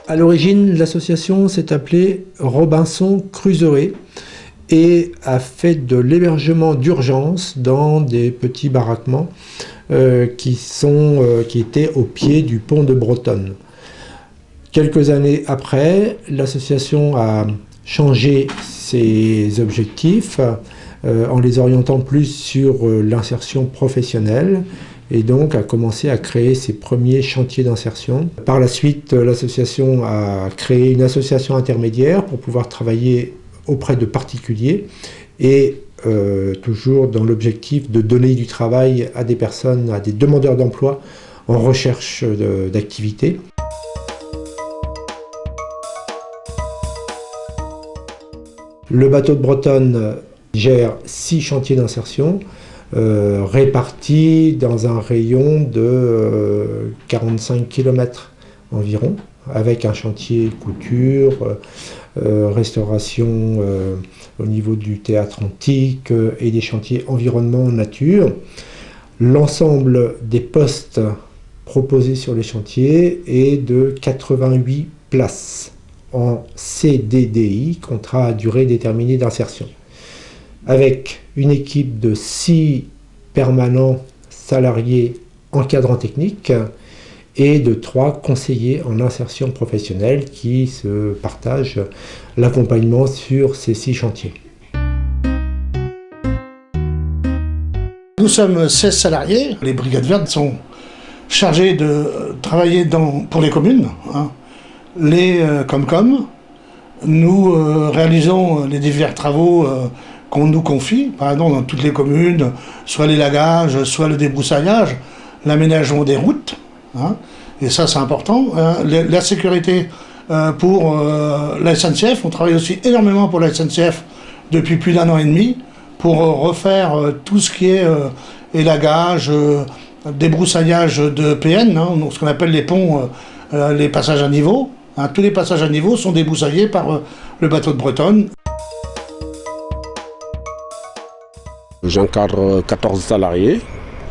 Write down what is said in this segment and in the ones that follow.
À l'origine, l'association s'est appelée Robinson Crusoe et a fait de l'hébergement d'urgence dans des petits baraquements qui étaient au pied du pont de Bretonne. Quelques années après, l'association a changé ses objectifs en les orientant plus sur l'insertion professionnelle et donc a commencé à créer ses premiers chantiers d'insertion. Par la suite, l'association a créé une association intermédiaire pour pouvoir travailler auprès de particuliers et toujours dans l'objectif de donner du travail à des personnes, à des demandeurs d'emploi en recherche d'activité. Le bateau de Bretonne gère 6 chantiers d'insertion répartis dans un rayon de 45 km environ, avec un chantier couture, restauration au niveau du théâtre antique et des chantiers environnement nature. L'ensemble des postes proposés sur les chantiers est de 88 places en CDDI, contrat à durée déterminée d'insertion, avec une équipe de 6 permanents salariés encadrants techniques et de 3 conseillers en insertion professionnelle qui se partagent l'accompagnement sur ces 6 chantiers. Nous sommes 16 salariés. Les brigades vertes sont chargées de travailler pour les communes. Les Comcom, nous réalisons les divers travaux qu'on nous confie, par exemple dans toutes les communes, soit l'élagage, soit le débroussaillage, l'aménagement des routes, et ça c'est important. La sécurité pour la SNCF, on travaille aussi énormément pour la SNCF depuis plus d'1 an et demi, pour refaire tout ce qui est élagage, débroussaillage de PN, donc ce qu'on appelle les ponts, les passages à niveau. Tous les passages à niveau sont débroussaillés par le bateau de Bretonne. J'encadre 14 salariés.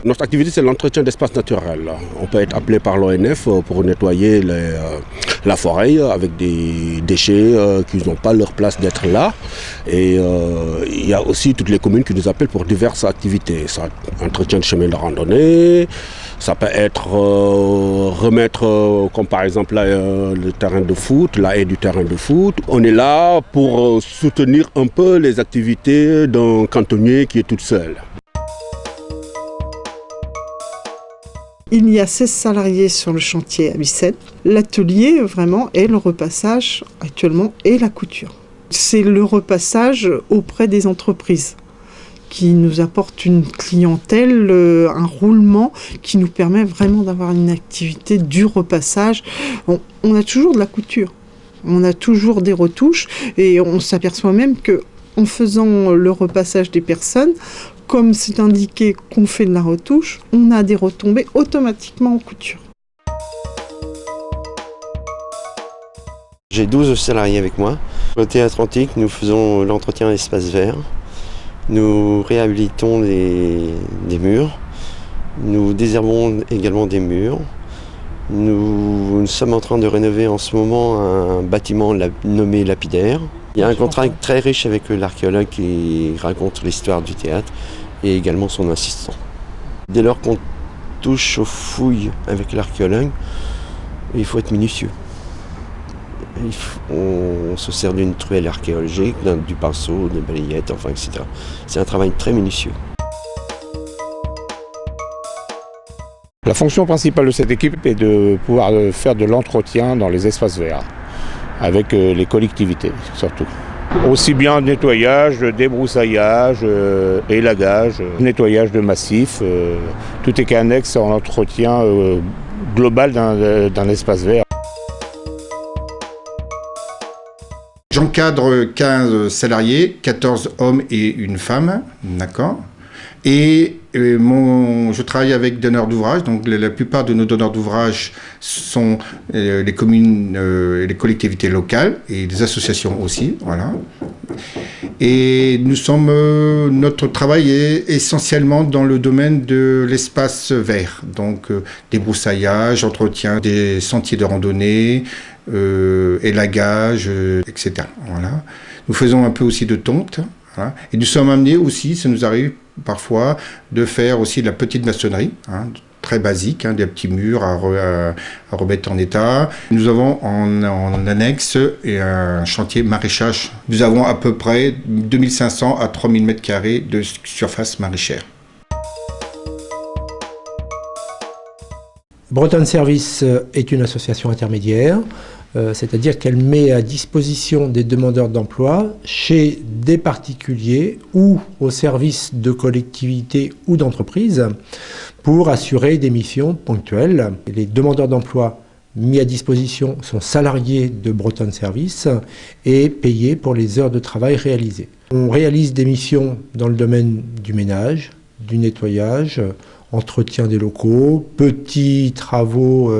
Notre activité, c'est l'entretien d'espaces naturels. On peut être appelé par l'ONF pour nettoyer la forêt avec des déchets qui n'ont pas leur place d'être là. Et il y a aussi toutes les communes qui nous appellent pour diverses activités. Ça, entretien de chemin de randonnée, ça peut être remettre, comme par exemple le terrain de foot, la haie du terrain de foot. On est là pour soutenir un peu les activités d'un cantonnier qui est toute seule. Il y a 16 salariés sur le chantier à Bicêtre. L'atelier, vraiment, est le repassage actuellement et la couture. C'est le repassage auprès des entreprises qui nous apporte une clientèle, un roulement qui nous permet vraiment d'avoir une activité du repassage. On a toujours de la couture, on a toujours des retouches et on s'aperçoit même qu'en faisant le repassage des personnes, comme c'est indiqué qu'on fait de la retouche, on a des retombées automatiquement en couture. J'ai 12 salariés avec moi. Au théâtre antique, nous faisons l'entretien espace vert. Nous réhabilitons des murs. Nous désherbons également des murs. Nous sommes en train de rénover en ce moment un bâtiment nommé Lapidaire. Il y a un contrat très riche avec l'archéologue qui raconte l'histoire du théâtre et également son assistant. Dès lors qu'on touche aux fouilles avec l'archéologue, il faut être minutieux. On se sert d'une truelle archéologique, du pinceau, des balayettes, enfin, etc. C'est un travail très minutieux. La fonction principale de cette équipe est de pouvoir faire de l'entretien dans les espaces verts, avec les collectivités surtout. Aussi bien nettoyage, débroussaillage, élagage, nettoyage de massifs, tout est annexe en entretien global d'un espace vert. J'encadre 15 salariés, 14 hommes et une femme, d'accord. Et Je travaille avec donneurs d'ouvrage, donc la plupart de nos donneurs d'ouvrage sont les communes, les collectivités locales et des associations aussi, voilà. Et notre travail est essentiellement dans le domaine de l'espace vert, donc débroussaillage, entretien des sentiers de randonnée, élagage, etc. Voilà. Nous faisons un peu aussi de tonte, voilà. Et nous sommes amenés aussi, ça nous arrive parfois de faire aussi de la petite maçonnerie, très basique, des petits murs à remettre en état. Nous avons en annexe un chantier maraîchage. Nous avons à peu près 2500 à 3000 m² de surface maraîchère. Bretonne Service est une association intermédiaire, c'est-à-dire qu'elle met à disposition des demandeurs d'emploi chez des particuliers ou au service de collectivités ou d'entreprises pour assurer des missions ponctuelles. Les demandeurs d'emploi mis à disposition sont salariés de Bretonne Service et payés pour les heures de travail réalisées. On réalise des missions dans le domaine du ménage, du nettoyage, entretien des locaux, petits travaux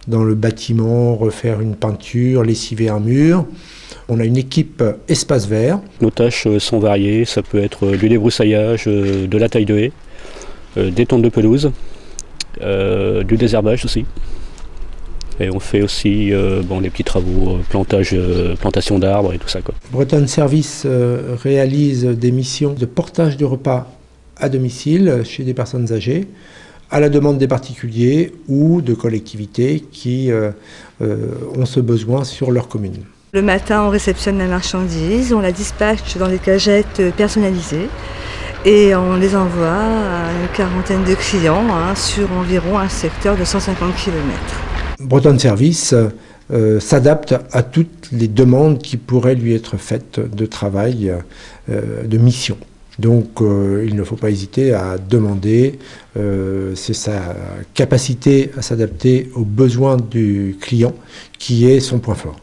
dans le bâtiment, refaire une peinture, lessiver un mur. On a une équipe espace vert. Nos tâches sont variées, ça peut être du débroussaillage, de la taille de haies, des tontes de pelouse, du désherbage aussi. Et on fait aussi les petits travaux, plantation d'arbres et tout ça, quoi. Bretonne Service réalise des missions de portage de repas à domicile chez des personnes âgées, à la demande des particuliers ou de collectivités qui ont ce besoin sur leur commune. Le matin, on réceptionne la marchandise, on la dispatche dans des cagettes personnalisées et on les envoie à une quarantaine de clients sur environ un secteur de 150 km. Bretonne Service s'adapte à toutes les demandes qui pourraient lui être faites de travail, de mission. Donc il ne faut pas hésiter à demander, c'est sa capacité à s'adapter aux besoins du client qui est son point fort.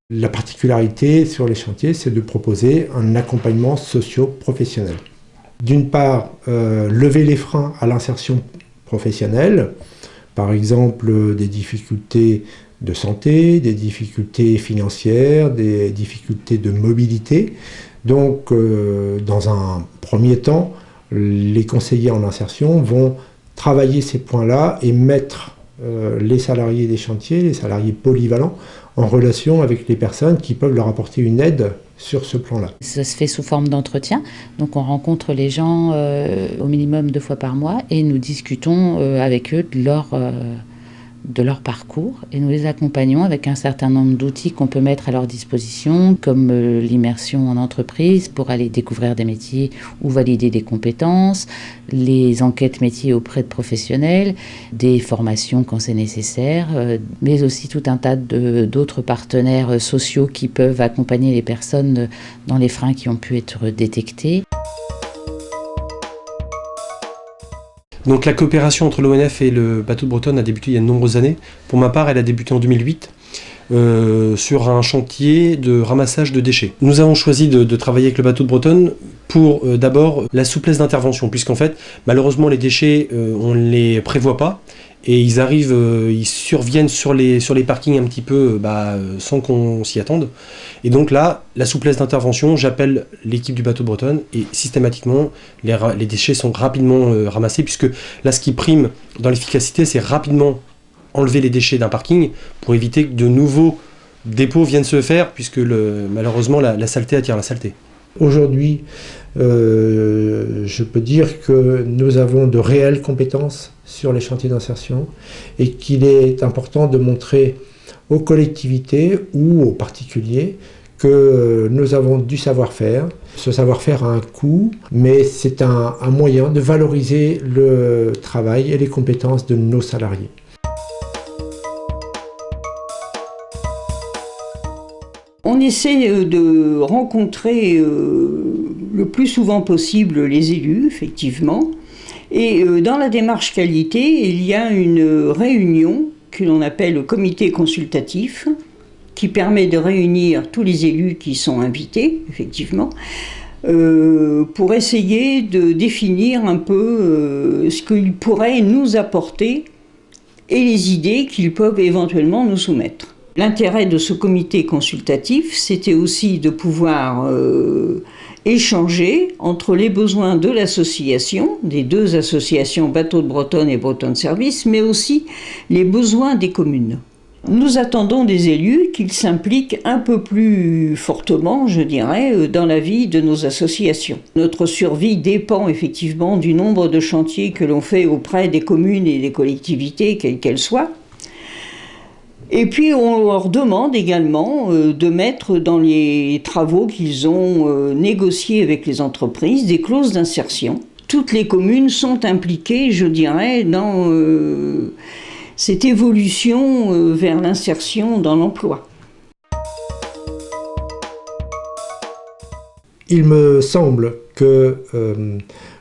La particularité sur les chantiers, c'est de proposer un accompagnement socio-professionnel. D'une part, lever les freins à l'insertion professionnelle, par exemple des difficultés de santé, des difficultés financières, des difficultés de mobilité. Donc, dans un premier temps, les conseillers en insertion vont travailler ces points-là et mettre les salariés des chantiers, les salariés polyvalents, en relation avec les personnes qui peuvent leur apporter une aide sur ce plan-là. Ça se fait sous forme d'entretien, donc on rencontre les gens au minimum 2 fois par mois et nous discutons avec eux de leur parcours et nous les accompagnons avec un certain nombre d'outils qu'on peut mettre à leur disposition, comme l'immersion en entreprise pour aller découvrir des métiers ou valider des compétences, les enquêtes métiers auprès de professionnels, des formations quand c'est nécessaire, mais aussi tout un tas d'autres partenaires sociaux qui peuvent accompagner les personnes dans les freins qui ont pu être détectés. Donc la coopération entre l'ONF et le bateau de Bretonne a débuté il y a de nombreuses années. Pour ma part, elle a débuté en 2008 sur un chantier de ramassage de déchets. Nous avons choisi de travailler avec le bateau de Bretonne pour d'abord la souplesse d'intervention, puisqu'en fait, malheureusement, les déchets, on ne les prévoit pas. Et ils arrivent, ils surviennent sur les parkings un petit peu sans qu'on s'y attende. Et donc là, la souplesse d'intervention, j'appelle l'équipe du bateau de Bretonne et systématiquement, les déchets sont rapidement ramassés, puisque là, ce qui prime dans l'efficacité, c'est rapidement enlever les déchets d'un parking pour éviter que de nouveaux dépôts viennent se faire, puisque malheureusement, la saleté attire la saleté. Aujourd'hui, je peux dire que nous avons de réelles compétences sur les chantiers d'insertion et qu'il est important de montrer aux collectivités ou aux particuliers que nous avons du savoir-faire. Ce savoir-faire a un coût, mais c'est un moyen de valoriser le travail et les compétences de nos salariés. On essaie de rencontrer le plus souvent possible les élus, effectivement. Et dans la démarche qualité, il y a une réunion que l'on appelle le comité consultatif, qui permet de réunir tous les élus qui sont invités, effectivement, pour essayer de définir un peu ce qu'ils pourraient nous apporter et les idées qu'ils peuvent éventuellement nous soumettre. L'intérêt de ce comité consultatif, c'était aussi de pouvoir échanger entre les besoins de l'association, des deux associations Bateaux de Bretonne et Bretonne Service, mais aussi les besoins des communes. Nous attendons des élus qu'ils s'impliquent un peu plus fortement, je dirais, dans la vie de nos associations. Notre survie dépend effectivement du nombre de chantiers que l'on fait auprès des communes et des collectivités, quelles qu'elles soient. Et puis on leur demande également de mettre dans les travaux qu'ils ont négociés avec les entreprises des clauses d'insertion. Toutes les communes sont impliquées, je dirais, dans cette évolution vers l'insertion dans l'emploi. Il me semble que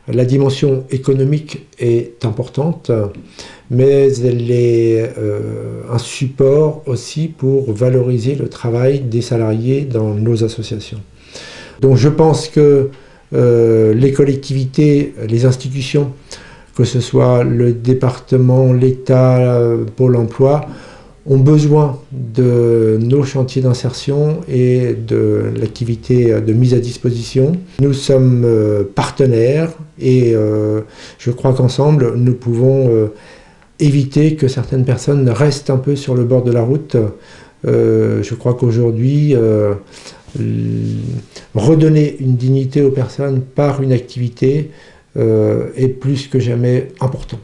la dimension économique est importante, mais elle est un support aussi pour valoriser le travail des salariés dans nos associations. Donc je pense que les collectivités, les institutions, que ce soit le département, l'État, Pôle emploi, ont besoin de nos chantiers d'insertion et de l'activité de mise à disposition. Nous sommes partenaires et je crois qu'ensemble, nous pouvons éviter que certaines personnes restent un peu sur le bord de la route. Je crois qu'aujourd'hui, redonner une dignité aux personnes par une activité est plus que jamais important.